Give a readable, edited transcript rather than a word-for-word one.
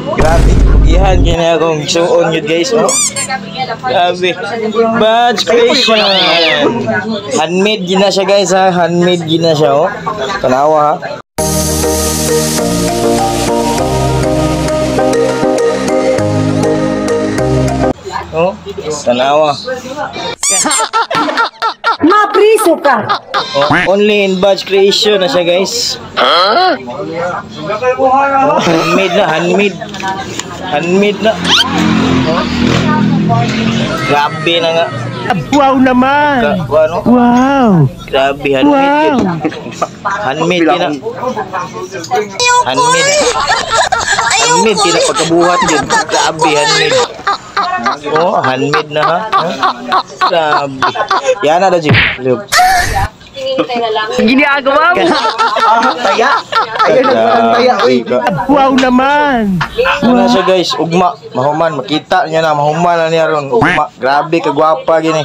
Grabe, ihan kini akong suon yun guys, oh. Grabe. Batch creation. Handmade gina siya guys ha, handmade gina siya oh. Tanawa ha. Oh, tanawa. Mapriso ka. Oh, only in batch creation na siya guys. Oh, handmade na, handmade. Handmade na. Oh. Grabe na nga. Wow naman. Ano? Wow. Grabe, handmade yun. Handmade yun na. Handmade. Handmade yun na pagkabuhat yun. Grabe, handmade. Oh, handmade na ha. Grabe. Yan na da, Jim. Ginagawa mo. Taya. Ayun ang taya. Wow naman. Ano siya guys, ugma. Mahuman. Makita niya na, mahuman na niya ron. Ugma. Grabe, kagwapa gini.